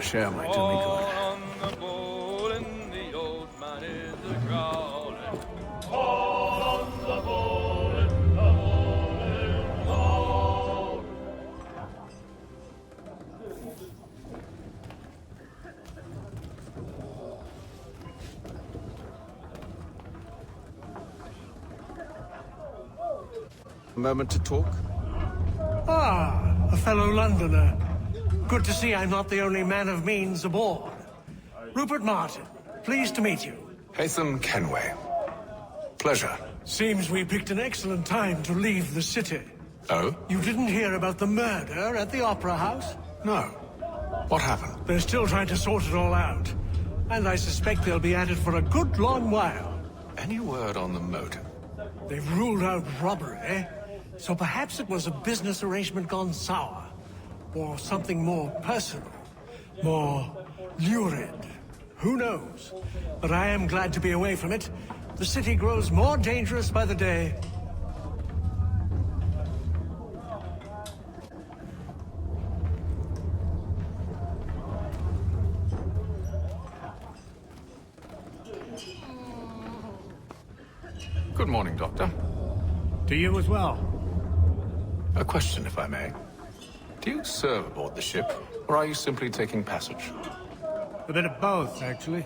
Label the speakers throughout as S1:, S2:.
S1: share my tonic.
S2: A moment to talk?
S1: Ah, a fellow Londoner. Good to see I'm not the only man of means aboard. Rupert Martin, pleased to meet you.
S3: Haytham Kenway. Pleasure.
S1: Seems we picked an excellent time to leave the city.
S3: Oh?
S1: You didn't hear about the murder at the Opera House?
S3: No. What happened?
S1: They're still trying to sort it all out. And I suspect they'll be at it for a good long while.
S3: Any word on the motive?
S1: They've ruled out robbery, so perhaps it was a business arrangement gone sour. Or something more personal, more lurid. Who knows? But I am glad to be away from it. The city grows more dangerous by the day.
S3: Good morning, Doctor.
S1: To you as well.
S3: A question, if I may. Do you serve aboard the ship, or are you simply taking passage?
S1: A bit of both, actually.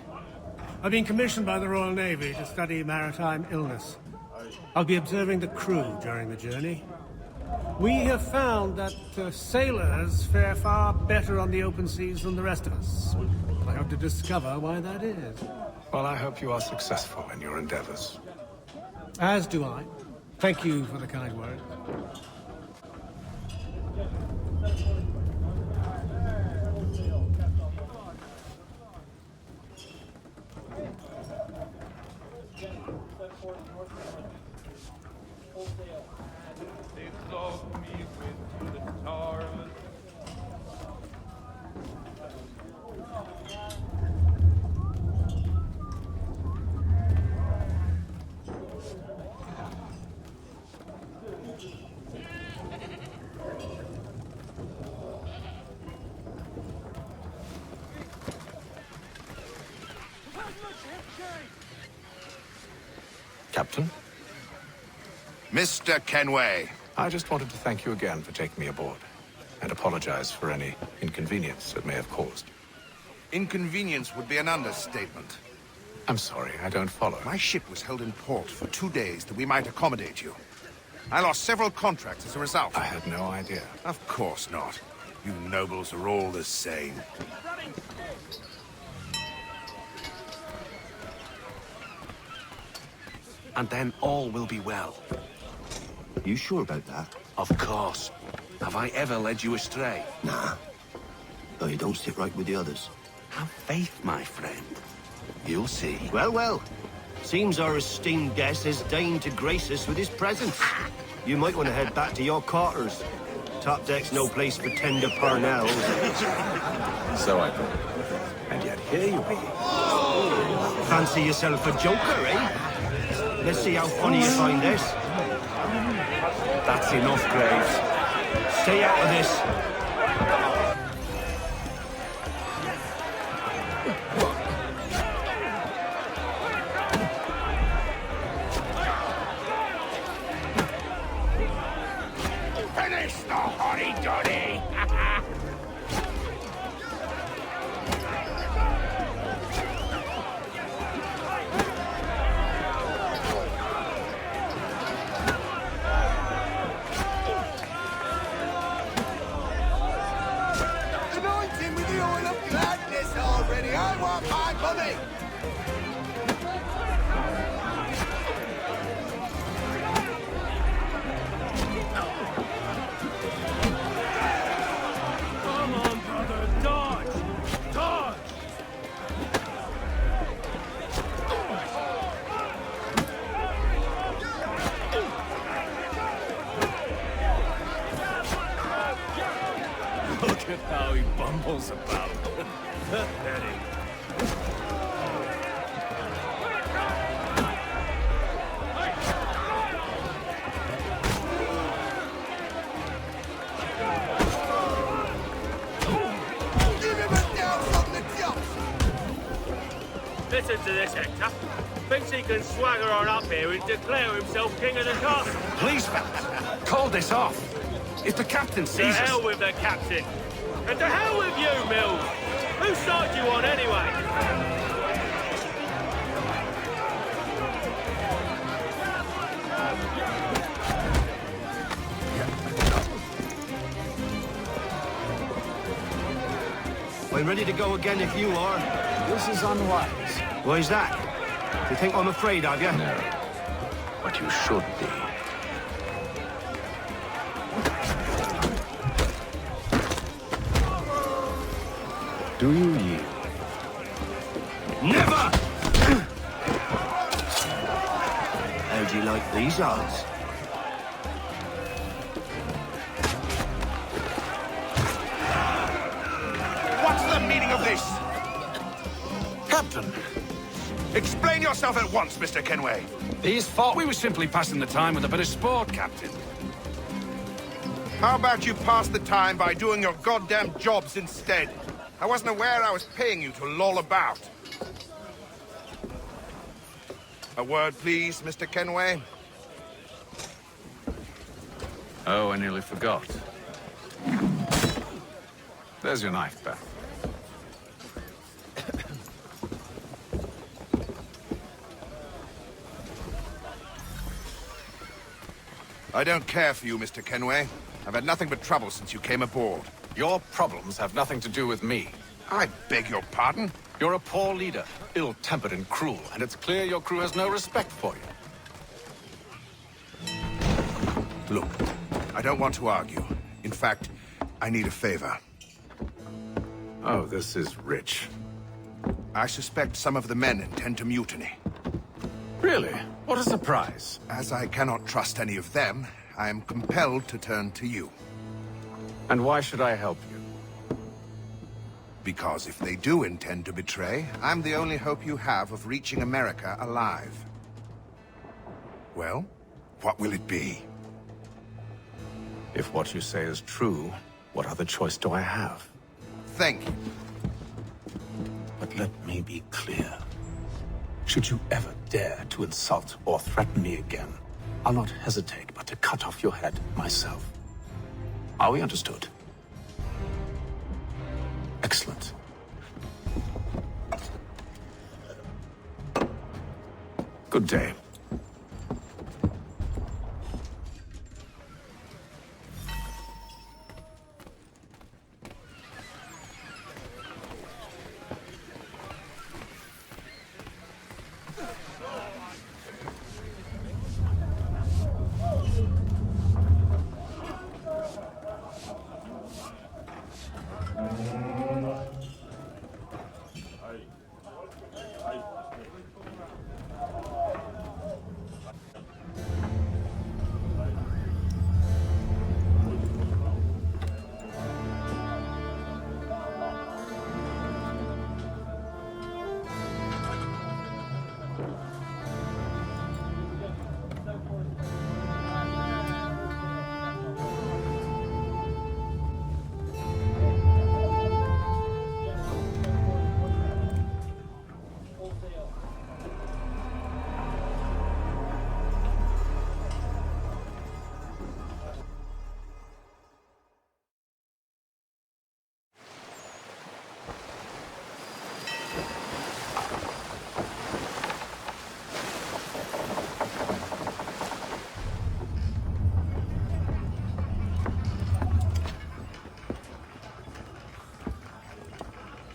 S1: I've been commissioned by the Royal Navy to study maritime illness. I'll be observing the crew during the journey. We have found that sailors fare far better on the open seas than the rest of us. I hope to discover why that is.
S3: Well, I hope you are successful in your endeavors.
S1: As do I. Thank you for the kind word.
S3: Captain?
S4: Mr. Kenway.
S3: I just wanted to thank you again for taking me aboard, and apologize for any inconvenience it may have caused.
S4: Inconvenience would be an understatement.
S3: I'm sorry, I don't follow.
S4: My ship was held in port for 2 days that we might accommodate you. I lost several contracts as a result.
S3: I had no idea.
S4: Of course not. You nobles are all the same.
S5: And then all will be well.
S6: You sure about that?
S5: Of course. Have I ever led you astray?
S6: Nah. Though you don't sit right with the others.
S5: Have faith, my friend. You'll see.
S6: Well, well. Seems our esteemed guest has deigned to grace us with his presence. You might want to head back to your quarters. Top deck's no place for tender parnells.
S3: So I thought. And yet here you be.
S6: Fancy yourself a joker, eh? Let's see how funny you find this.
S5: That's enough, Graves.
S6: Stay out of this.
S4: Finish the hotty-dotty! Anointing with the oil of gladness already. I want my money!
S1: Come on, brother, dodge! Dodge! Look at how he bumbles about. Pathetic.
S4: Give him a down
S7: Listen to this, Hector. Thinks he can swagger on up here and declare himself king of the castle.
S5: Please, fellas, call this off. If the captain
S7: To
S5: sees us...
S7: hell with the captain. And to hell with you, Mills. Whose side you on, anyway?
S6: I'm ready to go again if you are.
S3: This is unwise.
S6: Why is that? You think I'm afraid of you?
S3: No. But you should be. Do you yield?
S6: Never! How do you like these odds?
S4: What's the meaning of this?
S5: Captain,
S4: Explain yourself at once, Mr. Kenway.
S5: these thought we were simply passing the time with a bit of sport, Captain.
S4: How about you pass the time by doing your goddamn jobs instead? I wasn't aware I was paying you to loll about. A word, please, Mr. Kenway.
S3: Oh, I nearly forgot. There's your knife, Beth.
S4: I don't care for you, Mr. Kenway. I've had nothing but trouble since you came aboard.
S3: Your problems have nothing to do with me.
S4: I beg your pardon?
S3: You're a poor leader, ill-tempered and cruel, and it's clear your crew has no respect for you.
S4: Look, I don't want to argue. In fact, I need a favor.
S3: Oh, this is rich.
S4: I suspect some of the men intend to mutiny.
S3: Really? What a surprise.
S4: As I cannot trust any of them, I am compelled to turn to you.
S3: And why should I help you?
S4: Because if they do intend to betray, I'm the only hope you have of reaching America alive. Well, what will it be?
S3: If what you say is true, what other choice do I have?
S4: Thank you.
S3: But let me be clear. Should you ever dare to insult or threaten me again, I'll not hesitate but to cut off your head myself. Are we understood? Excellent. Good day.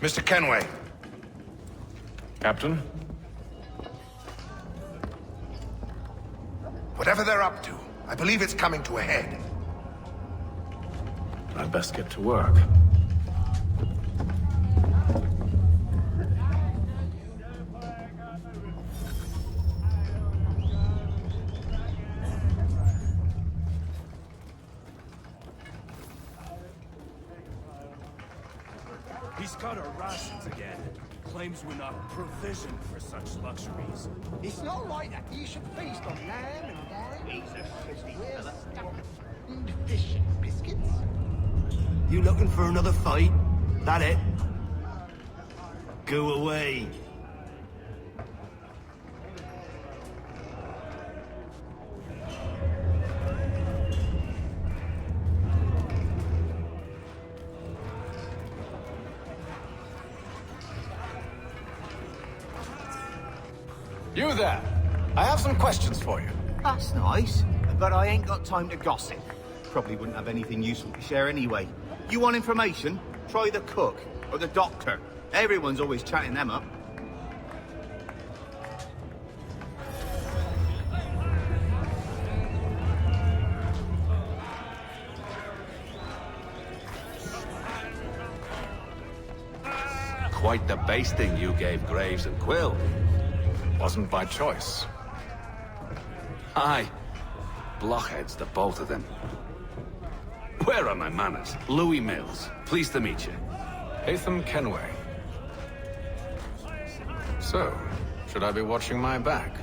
S4: Mr. Kenway.
S3: Captain?
S4: Whatever they're up to, I believe it's coming to a head.
S3: I'd best get to work.
S8: He's cut our rations again. Claims we're not provisioned for such luxuries.
S9: It's not right that you should feast on lamb and wine. He's a fishy fella. And fish and biscuits.
S6: You looking for another fight? That it? Go away.
S3: You there. I have some questions for you.
S10: That's nice, but I ain't got time to gossip. Probably wouldn't have anything useful to share anyway. You want information? Try the cook or the doctor. Everyone's always chatting them up.
S5: Quite the basting you gave Graves and Quill.
S3: Wasn't by choice.
S5: Aye. Blockheads, the both of them. Where are my manners? Louis Mills. Pleased to meet you.
S3: Haytham Kenway. So, should I be watching my back?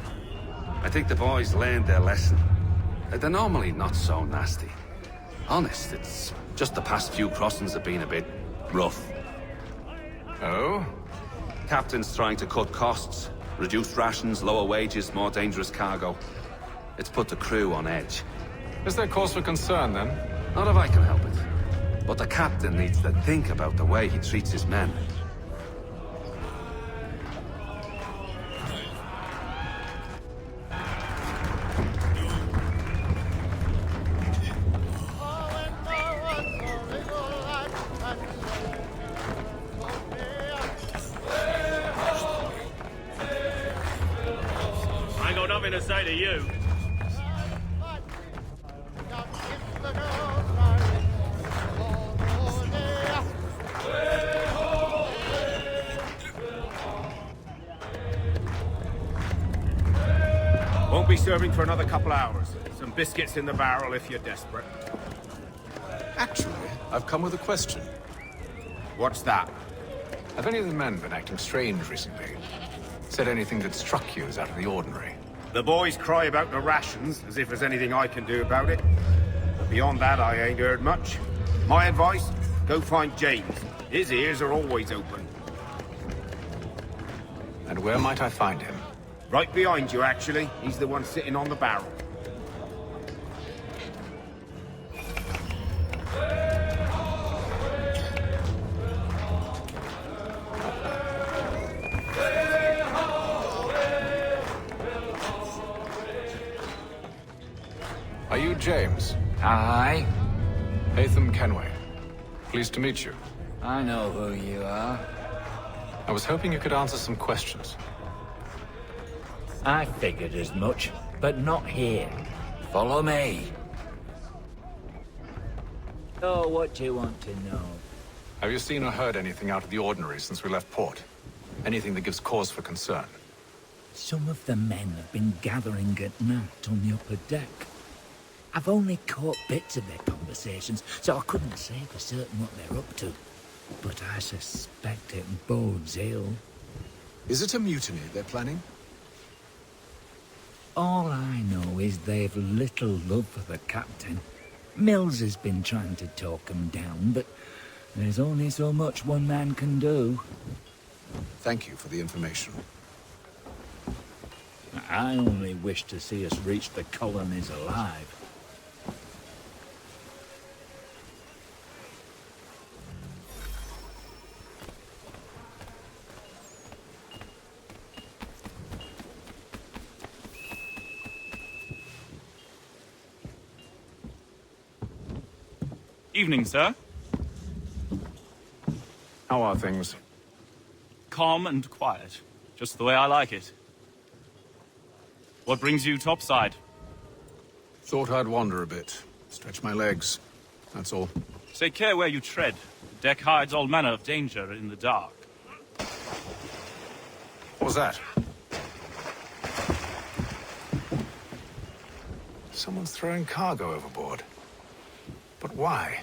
S5: I think the boys learned their lesson. They're normally not so nasty. Honest, it's just the past few crossings have been a bit rough.
S3: Oh?
S5: Captain's trying to cut costs. Reduced rations, lower wages, more dangerous cargo. It's put the crew on edge.
S3: Is there cause for concern, then?
S5: Not if I can help it. But the captain needs to think about the way he treats his men.
S7: I ain't got nothing to say to you.
S4: Won't be serving for another couple hours. Some biscuits in the barrel if you're desperate.
S3: Actually, I've come with a question.
S4: What's that?
S3: Have any of the men been acting strange recently? Said anything that struck you as out of the ordinary?
S4: The boys cry about the rations, as if there's anything I can do about it. But beyond that, I ain't heard much. My advice, go find James. His ears are always open.
S3: And where might I find him?
S4: Right behind you, actually. He's the one sitting on the barrel.
S3: Are you James?
S11: Aye.
S3: Haytham Kenway. Pleased to meet you.
S11: I know who you are.
S3: I was hoping you could answer some questions.
S11: I figured as much, but not here. Follow me. So, what do you want to know?
S3: Have you seen or heard anything out of the ordinary since we left port? Anything that gives cause for concern?
S11: Some of the men have been gathering at night on the upper deck. I've only caught bits of their conversations, so I couldn't say for certain what they're up to. But I suspect it bodes ill.
S2: Is it a mutiny they're planning?
S11: All I know is they've little love for the captain. Mills has been trying to talk him down, but there's only so much one man can do.
S2: Thank you for the information.
S11: I only wish to see us reach the colonies alive.
S12: Evening, sir.
S3: How are things?
S12: Calm and quiet. Just the way I like it. What brings you topside?
S3: Thought I'd wander a bit. Stretch my legs. That's all.
S12: Take care where you tread. The deck hides all manner of danger in the dark.
S3: What was that? Someone's throwing cargo overboard. But why?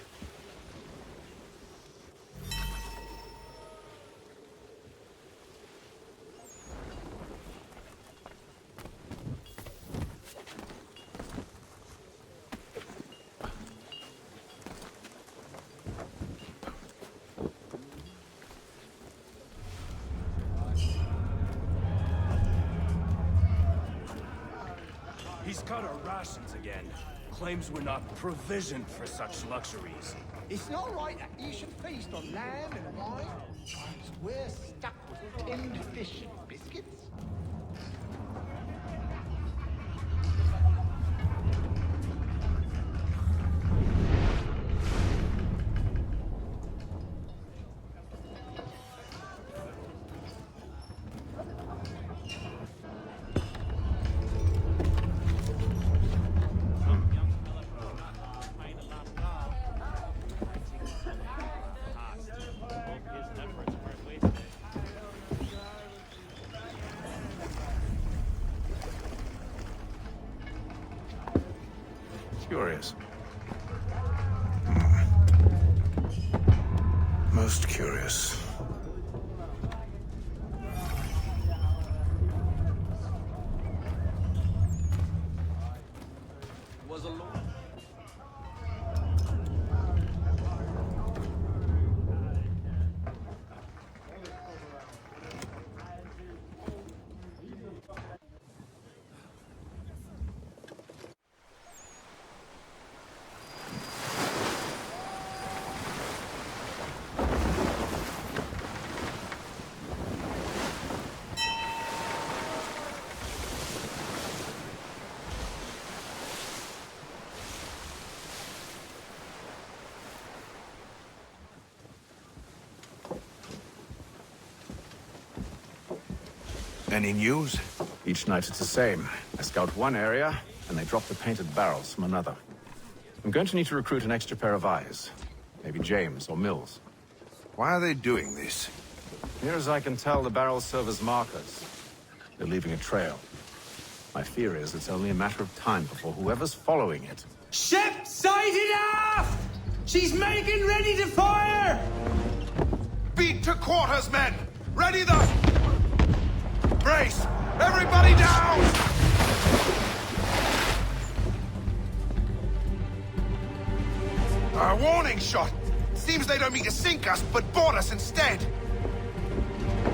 S8: He's cut our rations again. Claims we're not provisioned for such luxuries.
S9: It's not right that you should feast on lamb and wine. We're stuck with tinned fish and biscuits.
S2: Curious. Most curious. Any news? Each night it's the same. I scout one area, and they drop the painted barrels from another. I'm going to need to recruit an extra pair of eyes. Maybe James or Mills.
S13: Why are they doing this?
S2: Near as I can tell, the barrels serve as markers. They're leaving a trail. My fear is it's only a matter of time before whoever's following it...
S14: Ship sighted aft! She's making ready to fire!
S13: Beat to quarters, men! Ready the... Brace! Everybody down! A warning shot! Seems they don't mean to sink us, but board us instead!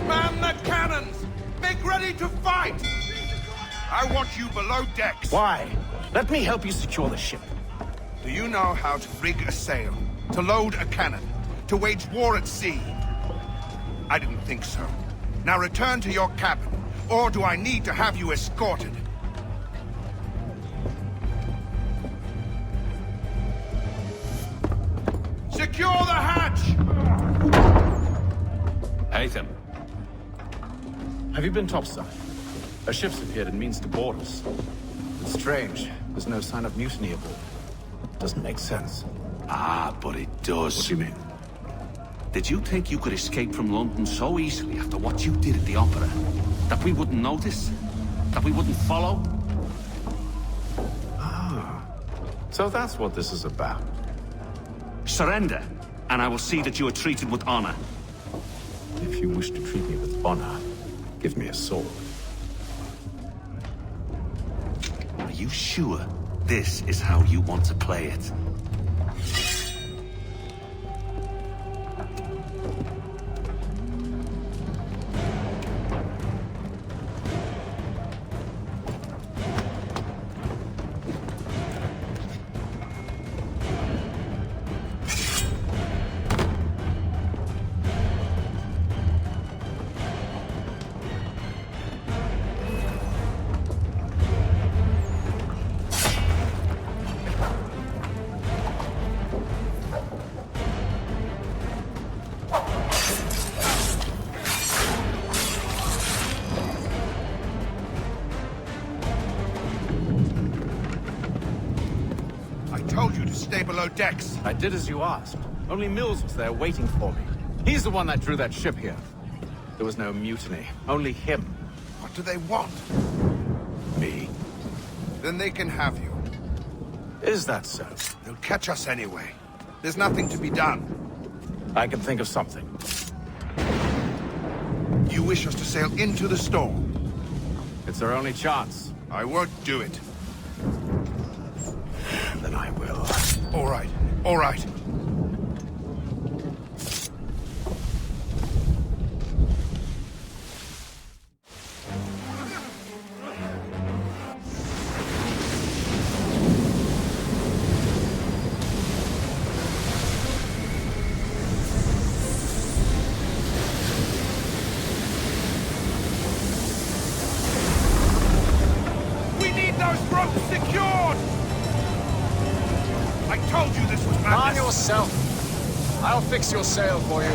S13: Man the cannons! Make ready to fight! I want you below decks.
S2: Why? Let me help you secure the ship.
S13: Do you know how to rig a sail? To load a cannon? To wage war at sea? I didn't think so. Now return to your cabin. Or do I need to have you escorted? Secure the hatch!
S5: Haytham.
S2: Have you been topside? A ship's appeared and means to board us. It's strange. There's no sign of mutiny aboard. Doesn't make sense.
S5: Ah, but it does.
S2: What do you mean?
S5: Did you think you could escape from London so easily after what you did at the opera? That we wouldn't notice? That we wouldn't follow?
S2: Ah. So that's what this is about.
S5: Surrender, and I will see that you are treated with honor.
S2: If you wish to treat me with honor, give me a sword.
S5: Are you sure this is how you want to play it?
S13: Stay below decks.
S2: I did as you asked. Only Mills was there waiting for me. He's the one that drew that ship here. There was no mutiny. Only him.
S13: What do they want?
S2: Me.
S13: Then they can have you.
S2: Is that so?
S13: They'll catch us anyway. There's nothing to be done.
S2: I can think of something.
S13: You wish us to sail into the storm?
S2: It's our only chance.
S13: I won't do it.
S2: Then I will.
S13: All right. All right. We need those ropes secured! I told you this was madness!
S2: Calm yourself. I'll fix your sail for you.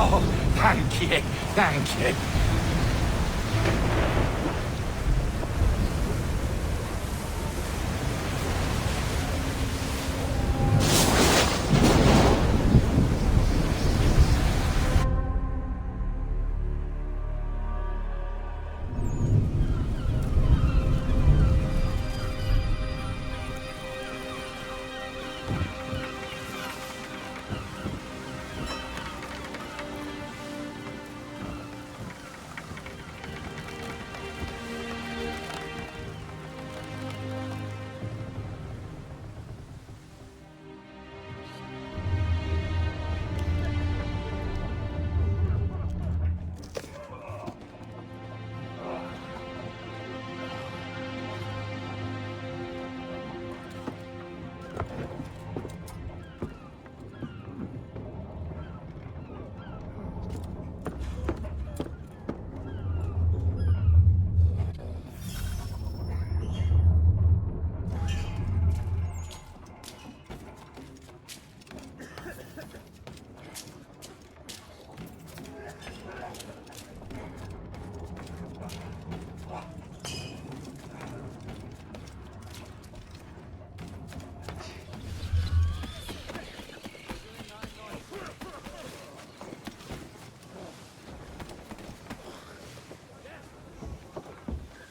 S3: Oh, thank you. Thank you.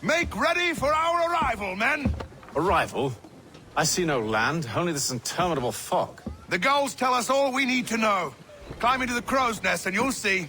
S13: Make ready for our arrival, men!
S2: Arrival? I see no land, only this interminable fog.
S13: The gulls tell us all we need to know. Climb into the crow's nest and you'll see.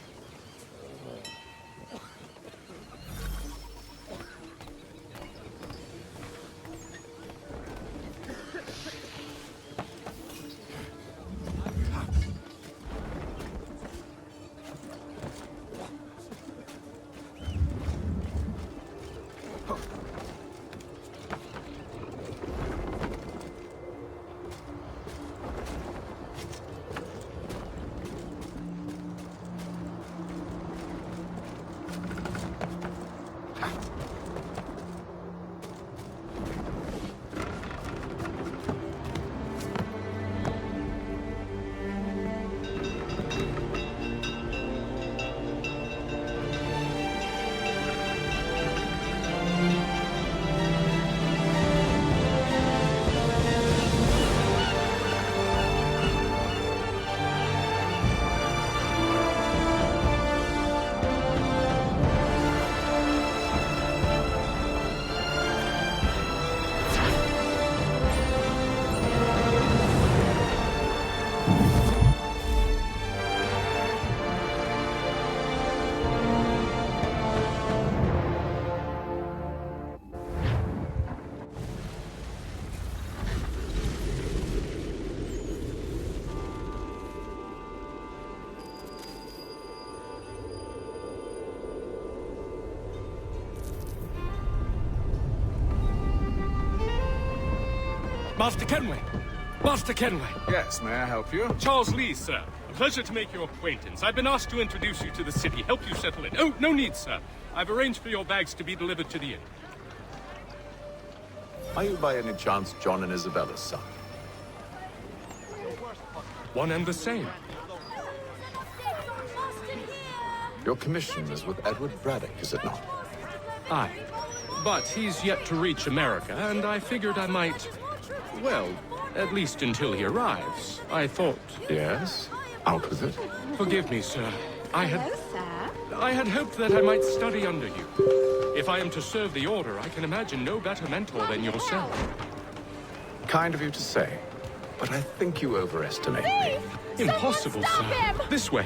S15: Master Kenway! Master Kenway!
S2: Yes, may I help you?
S15: Charles Lee, sir. A pleasure to make your acquaintance. I've been asked to introduce you to the city, help you settle in. Oh, no need, sir. I've arranged for your bags to be delivered to the inn.
S2: Are you by any chance John and Isabella's son?
S15: One and the same.
S2: Your commission is with Edward Braddock, is it not?
S15: Aye. But he's yet to reach America, and I figured I might... Well, at least until he arrives. I thought...
S2: Yes? Out with it.
S15: Forgive me, sir. I had hoped that I might study under you. If I am to serve the Order, I can imagine no better mentor than yourself.
S2: Kind of you to say, but I think you overestimate me.
S15: Impossible, sir. This way.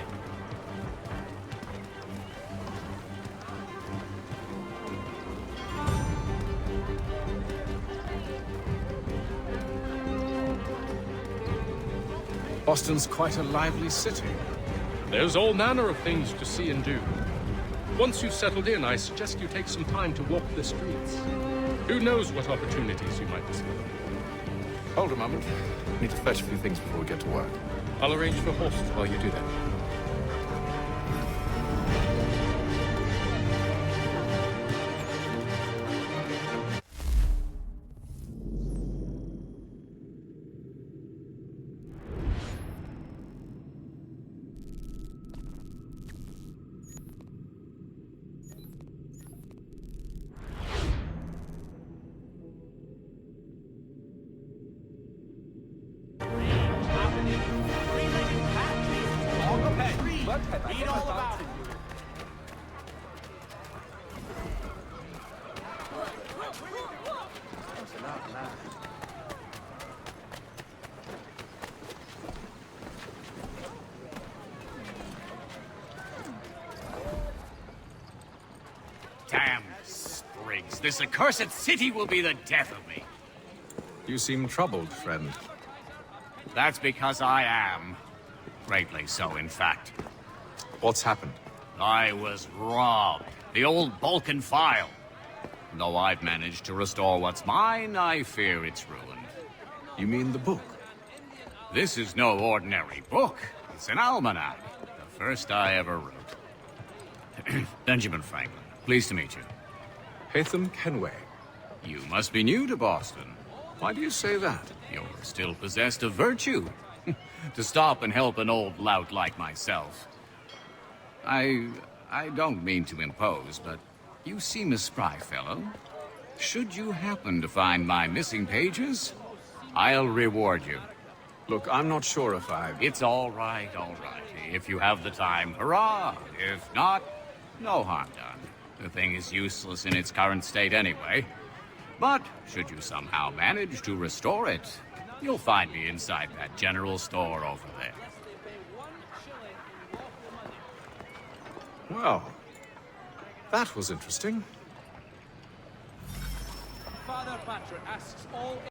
S2: Boston's quite a lively city.
S15: There's all manner of things to see and do. Once you've settled in, I suggest you take some time to walk the streets. Who knows what opportunities you might discover.
S2: Hold a moment. I need to fetch a few things before we get to work.
S15: I'll arrange for horses while you do that.
S16: this accursed city will be the death of me.
S2: You seem troubled, friend.
S16: That's because I am. Greatly so, in fact.
S2: What's happened?
S16: I was robbed. The old Balkan file. Though I've managed to restore what's mine, I fear it's ruined.
S2: You mean the book?
S16: This is no ordinary book. It's an almanac. The first I ever wrote. Benjamin Franklin. Pleased to meet you.
S2: Hatham Kenway.
S16: You must be new to Boston.
S2: Why do you say that?
S16: You're still possessed of virtue. To stop and help an old lout like myself. I don't mean to impose, but you seem a spry fellow. Should you happen to find my missing pages, I'll reward you.
S2: Look, I'm not sure if
S16: It's all right, all right. If you have the time, hurrah! If not, no harm done. The thing is useless in its current state anyway. But should you somehow manage to restore it, you'll find me inside that general store over there.
S2: Well, that was interesting.
S17: Father Patrick asks all